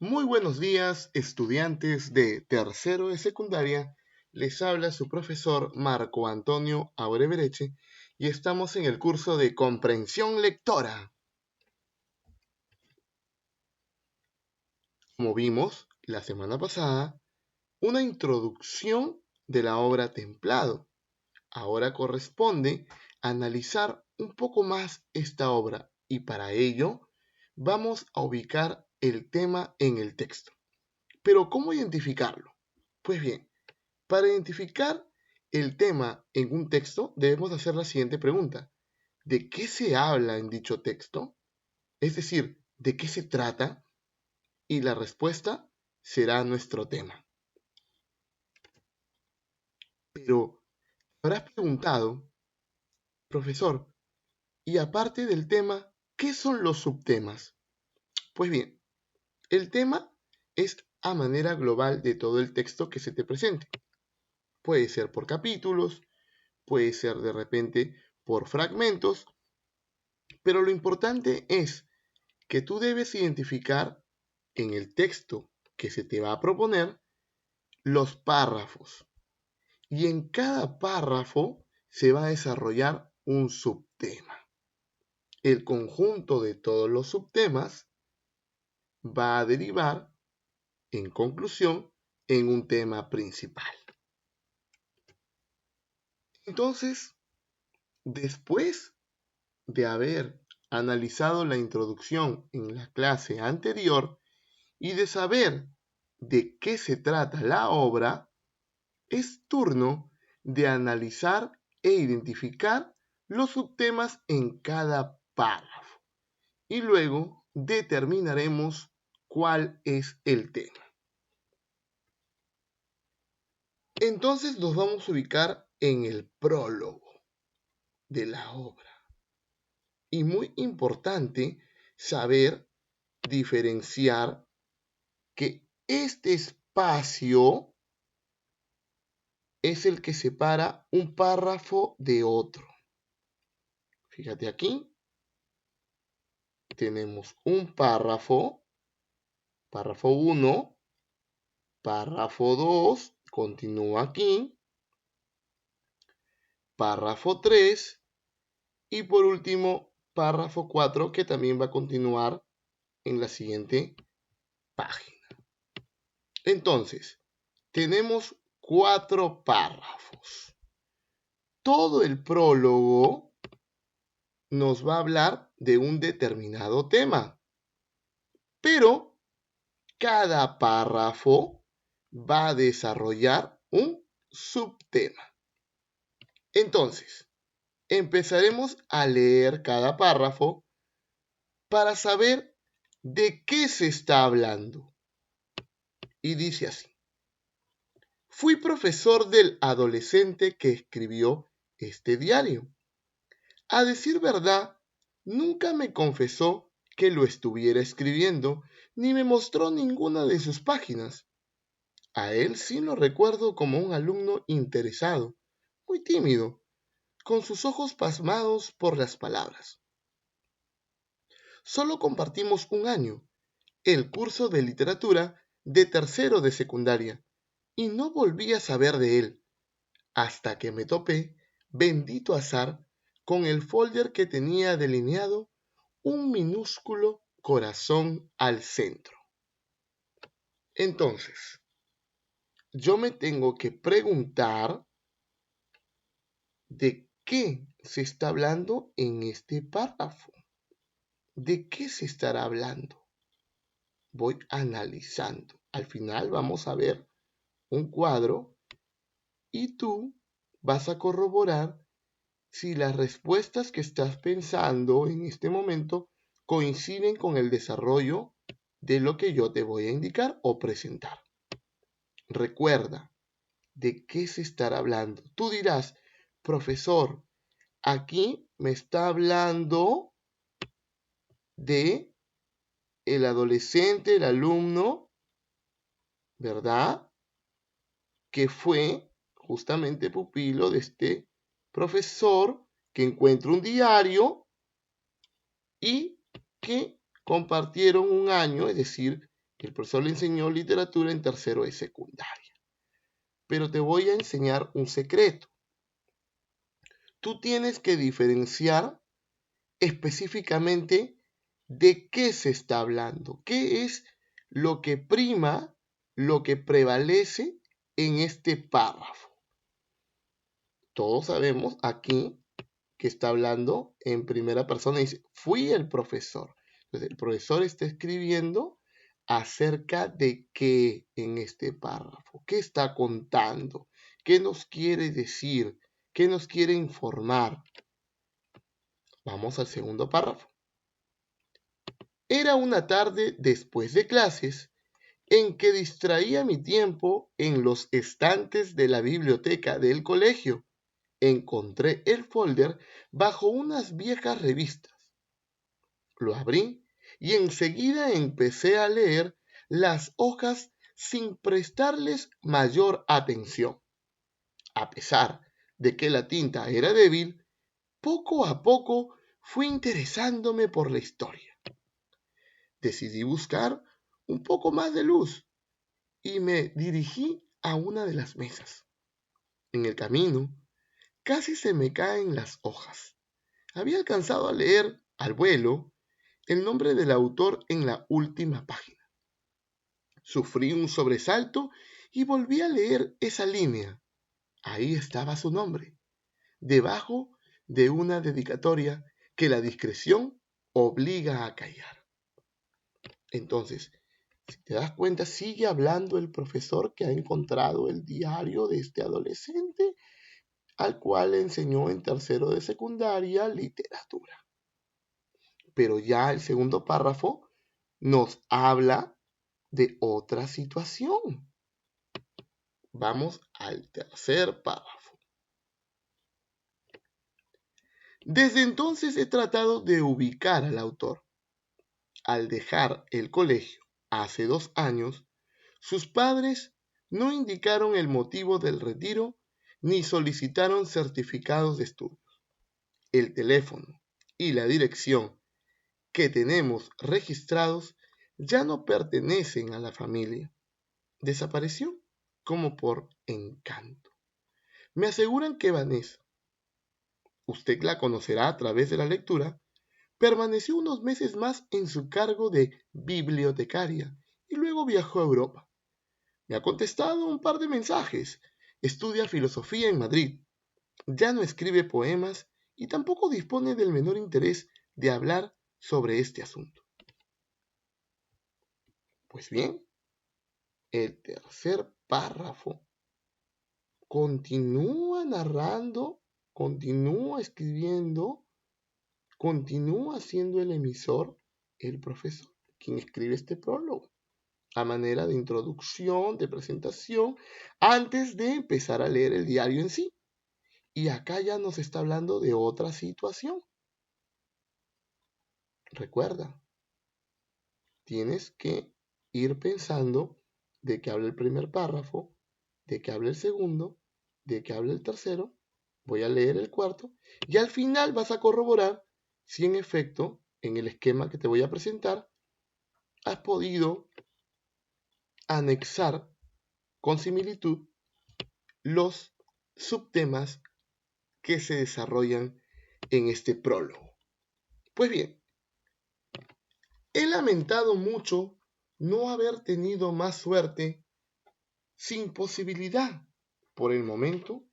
Muy buenos días, estudiantes de tercero de secundaria. Les habla su profesor Marco Antonio Aurebereche y estamos en el curso de comprensión lectora. Como vimos la semana pasada, una introducción de la obra Templado. Ahora corresponde analizar un poco más esta obra y para ello vamos a ubicar el tema en el texto. Pero ¿cómo identificarlo? Pues bien, para identificar el tema en un texto debemos hacer la siguiente pregunta. ¿De qué se habla en dicho texto? Es decir, ¿de qué se trata? Y la respuesta será nuestro tema. Pero te habrás preguntado, profesor, y aparte del tema, ¿qué son los subtemas? Pues bien, el tema es a manera global de todo el texto que se te presente. Puede ser por capítulos, puede ser de repente por fragmentos, pero lo importante es que tú debes identificar en el texto que se te va a proponer los párrafos. Y en cada párrafo se va a desarrollar un subtema. El conjunto de todos los subtemas va a derivar, en conclusión, en un tema principal. Entonces, después de haber analizado la introducción en la clase anterior y de saber de qué se trata la obra, es turno de analizar e identificar los subtemas en cada párrafo y luego determinaremos cuál es el tema. Entonces nos vamos a ubicar en el prólogo de la obra. Y muy importante saber diferenciar que este espacio es el que separa un párrafo de otro. Fíjate aquí, tenemos un párrafo, párrafo 1, párrafo 2, continúa aquí, párrafo 3 y por último párrafo 4 que también va a continuar en la siguiente página. Entonces, tenemos 4 párrafos. Todo el prólogo nos va a hablar de un determinado tema, pero cada párrafo va a desarrollar un subtema. Entonces, empezaremos a leer cada párrafo para saber de qué se está hablando. Y dice así: fui profesor del adolescente que escribió este diario. A decir verdad, nunca me confesó que lo estuviera escribiendo, ni me mostró ninguna de sus páginas. A él sí lo recuerdo como un alumno interesado, muy tímido, con sus ojos pasmados por las palabras. Solo compartimos un año, el curso de literatura de tercero de secundaria, y no volví a saber de él, hasta que me topé, bendito azar, con el folder que tenía delineado un minúsculo corazón al centro. Entonces, yo me tengo que preguntar de qué se está hablando en este párrafo. ¿De qué se estará hablando? Voy analizando. Al final vamos a ver un cuadro y tú vas a corroborar si las respuestas que estás pensando en este momento coinciden con el desarrollo de lo que yo te voy a indicar o presentar. Recuerda, ¿de qué se estará hablando? Tú dirás, profesor, aquí me está hablando de el adolescente, el alumno, ¿verdad? Que fue justamente pupilo de este profesor que encuentra un diario y que compartieron un año, es decir, El profesor le enseñó literatura en tercero de secundaria. Pero te voy a enseñar un secreto. Tú tienes que diferenciar específicamente de qué se está hablando, qué es lo que prima, lo que prevalece en este párrafo. Todos sabemos aquí que está hablando en primera persona y dice, fui el profesor. Entonces, el profesor está escribiendo acerca de qué en este párrafo, qué está contando, qué nos quiere decir, qué nos quiere informar. Vamos al segundo párrafo. Era una tarde después de clases en que distraía mi tiempo en los estantes de la biblioteca del colegio. Encontré el folder bajo unas viejas revistas. Lo abrí y enseguida empecé a leer las hojas sin prestarles mayor atención. A pesar de que la tinta era débil, poco a poco fui interesándome por la historia. Decidí buscar un poco más de luz y me dirigí a una de las mesas. En el camino, casi se me caen las hojas. Había alcanzado a leer al vuelo el nombre del autor en la última página. Sufrí un sobresalto y volví a leer esa línea. Ahí estaba su nombre, debajo de una dedicatoria que la discreción obliga a callar. Entonces, si te das cuenta, sigue hablando el profesor que ha encontrado el diario de este adolescente al cual le enseñó en tercero de secundaria literatura. Pero ya el segundo párrafo nos habla de otra situación. Vamos al tercer párrafo. Desde entonces he tratado de ubicar al autor. Al dejar el colegio hace 2 años, sus padres no indicaron el motivo del retiro ni solicitaron certificados de estudios. El teléfono y la dirección que tenemos registrados ya no pertenecen a la familia. Desapareció como por encanto. Me aseguran que Vanessa, usted la conocerá a través de la lectura, permaneció unos meses más en su cargo de bibliotecaria y luego viajó a Europa. Me ha contestado un par de mensajes. Estudia filosofía en Madrid. Ya no escribe poemas y tampoco dispone del menor interés de hablar sobre este asunto. Pues bien, el tercer párrafo continúa narrando, continúa escribiendo, continúa siendo el emisor, el profesor, quien escribe este prólogo, a manera de introducción, de presentación, antes de empezar a leer el diario en sí. Y acá ya nos está hablando de otra situación. Recuerda, tienes que ir pensando de qué habla el primer párrafo, de qué habla el segundo, de qué habla el tercero. Voy a leer el cuarto y al final vas a corroborar si en efecto, en el esquema que te voy a presentar, has podido anexar con similitud los subtemas que se desarrollan en este prólogo. Pues bien, he lamentado mucho no haber tenido más suerte sin posibilidad, por el momento,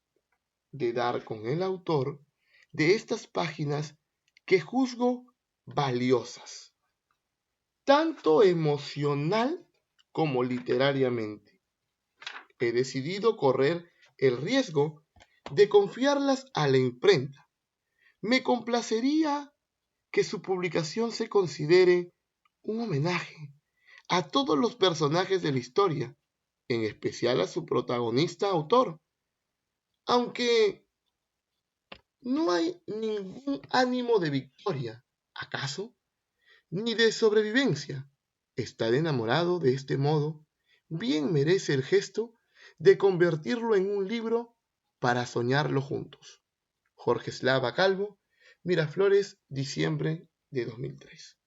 de dar con el autor de estas páginas que juzgo valiosas, tanto emocional como literariamente. He decidido correr el riesgo de confiarlas a la imprenta. Me complacería que su publicación se considere un homenaje a todos los personajes de la historia, en especial a su protagonista autor, aunque no hay ningún ánimo de victoria, ¿acaso? Ni de sobrevivencia. Estar enamorado de este modo bien merece el gesto de convertirlo en un libro para soñarlo juntos. Jorge Slava Calvo, Miraflores, diciembre de 2003.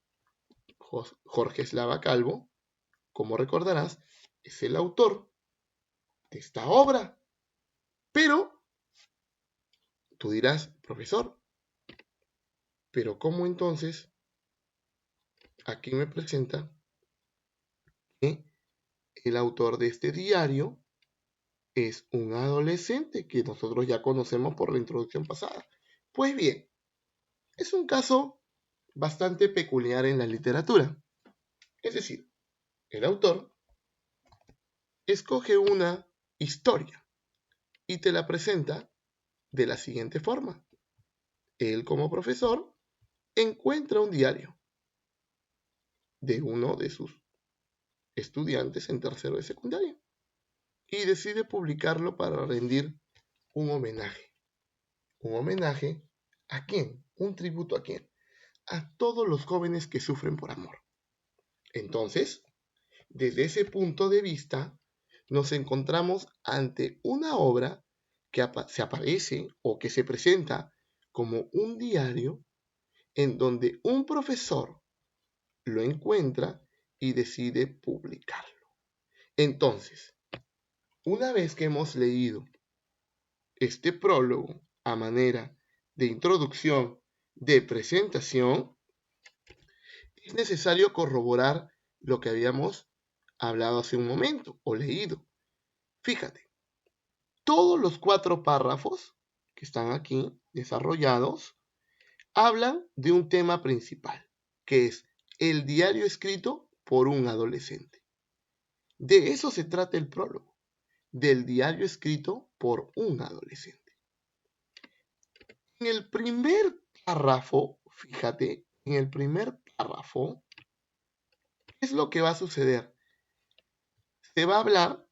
Jorge Slava Calvo como recordarás, es el autor de esta obra. Pero tú dirás, profesor, pero ¿cómo entonces aquí me presenta que el autor de este diario es un adolescente que nosotros ya conocemos por la introducción pasada? Pues bien, es un caso bastante peculiar en la literatura. Es decir, el autor escoge una historia y te la presenta de la siguiente forma. Él, como profesor, encuentra un diario de uno de sus estudiantes en tercero de secundaria y decide publicarlo para rendir un homenaje. ¿Un homenaje a quién? ¿Un tributo a quién? A todos los jóvenes que sufren por amor. Entonces, desde ese punto de vista, nos encontramos ante una obra que se aparece o que se presenta como un diario en donde un profesor lo encuentra y decide publicarlo. Entonces, una vez que hemos leído este prólogo a manera de introducción, de presentación, es necesario corroborar lo que habíamos hablado hace un momento o leído. Fíjate, todos los 4 párrafos que están aquí desarrollados hablan de un tema principal, que es el diario escrito por un adolescente. De eso se trata el prólogo, del diario escrito por un adolescente. En el primer párrafo, fíjate, en el primer párrafo, ¿qué es lo que va a suceder? Se va a hablar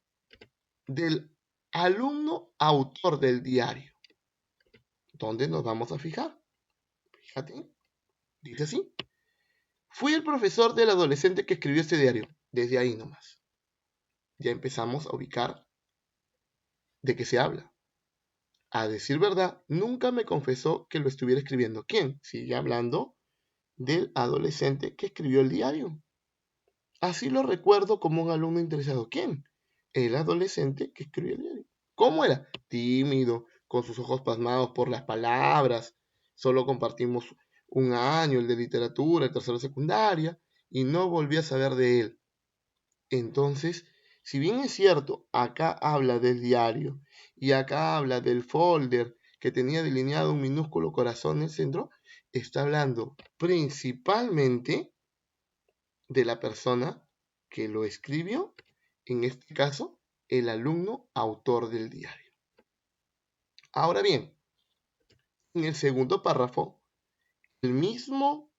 del alumno autor del diario. ¿Dónde nos vamos a fijar? Fíjate, dice así. Fui el profesor del adolescente que escribió este diario. Desde ahí nomás. Ya empezamos a ubicar de qué se habla. A decir verdad, nunca me confesó que lo estuviera escribiendo. ¿Quién? Sigue hablando del adolescente que escribió el diario. Así lo recuerdo como un alumno interesado. ¿Quién? El adolescente que escribió el diario. ¿Cómo era? Tímido, con sus ojos pasmados por las palabras. Solo compartimos un año, el de literatura, el tercero de secundaria, y no volví a saber de él. Entonces, si bien es cierto, acá habla del diario y acá habla del folder que tenía delineado un minúsculo corazón en el centro, está hablando principalmente de la persona que lo escribió, en este caso, el alumno autor del diario. Ahora bien, en el segundo párrafo, el mismo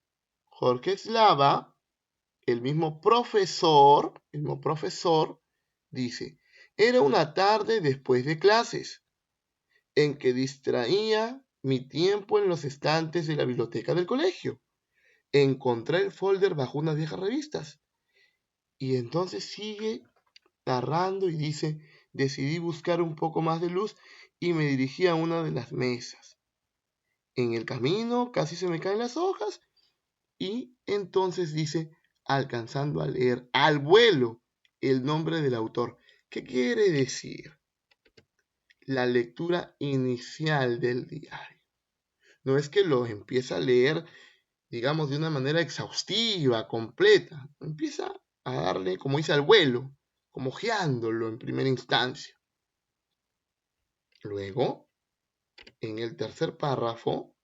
Jorge Slava, el mismo profesor, dice, era una tarde después de clases, en que distraía mi tiempo en los estantes de la biblioteca del colegio. Encontré el folder bajo unas viejas revistas. Y entonces sigue narrando y dice, decidí buscar un poco más de luz y me dirigí a una de las mesas. En el camino casi se me caen las hojas y entonces dice, alcanzando a leer al vuelo el nombre del autor. ¿Qué quiere decir? La lectura inicial del diario. No es que lo empieza a leer, digamos, de una manera exhaustiva, completa. Empieza a darle, como dice, al vuelo, como ojeándolo en primera instancia. Luego, en el tercer párrafo,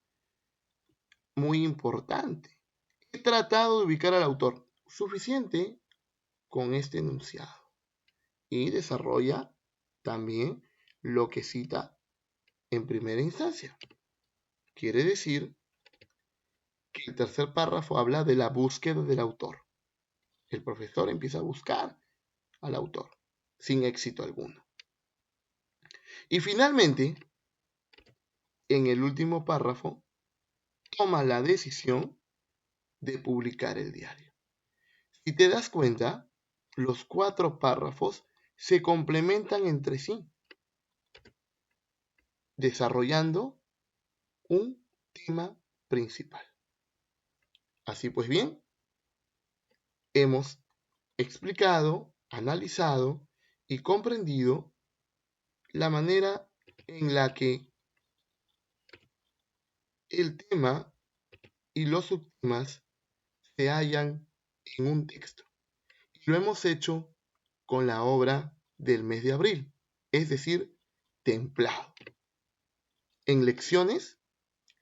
muy importante, he tratado de ubicar al autor. Suficiente con este enunciado. Y desarrolla también lo que cita en primera instancia. Quiere decir que el tercer párrafo habla de la búsqueda del autor. El profesor empieza a buscar al autor, sin éxito alguno. Y finalmente, en el último párrafo, toma la decisión de publicar el diario. Si te das cuenta, los 4 párrafos se complementan entre sí, desarrollando un tema principal. Así pues bien, hemos explicado, analizado y comprendido la manera en la que el tema y los subtemas se hallan en un texto. Y lo hemos hecho con la obra del mes de abril, es decir, Templado. En lecciones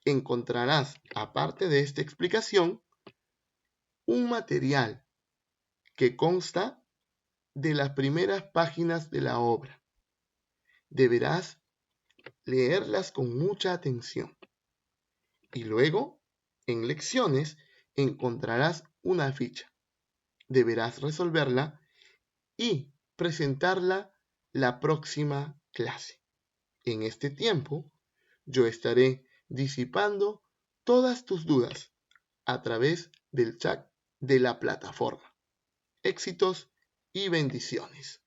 encontrarás, aparte de esta explicación, un material que consta de las primeras páginas de la obra. Deberás leerlas con mucha atención. Y luego, en lecciones, encontrarás una ficha. Deberás resolverla y presentarla la próxima clase. En este tiempo, yo estaré disipando todas tus dudas a través del chat de la plataforma. Éxitos y bendiciones.